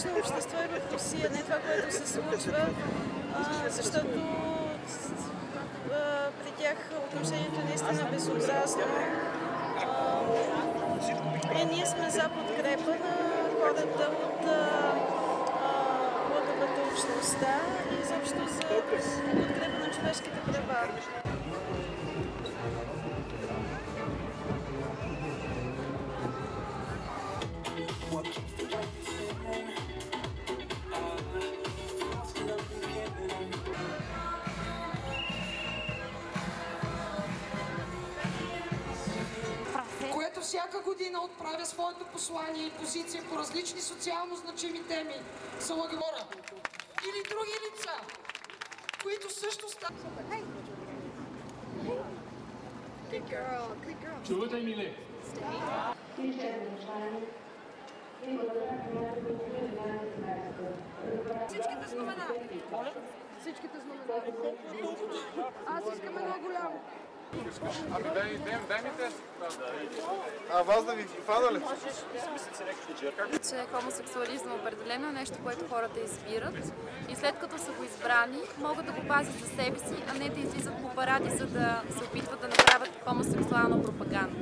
демократично общество е в Русия, не това, което се случва, защото при тях отношението е наистина безобразно. Ние сме за подкрепа на хората от ЛГБТ общността и изобщо за подкрепа на човешките права. Което всяка година отправя своето послание и позиция по различни социално значими теми за лагера или други лица, които също стават. Чувате ми ли? Всичките знамена. Всичките знамена. Аз искам едно голямо. Ами дай ми те. А вас да ви хвана ли? Че хомосексуализъм определено е нещо, което хората избират и след като са го избрани, могат да го пазят за себе си, а не да излизат по паради, за да се опитват да направят хомосексуална пропаганда.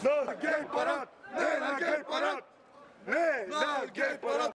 На гей парад! Не на гей парад! Не на гей парад!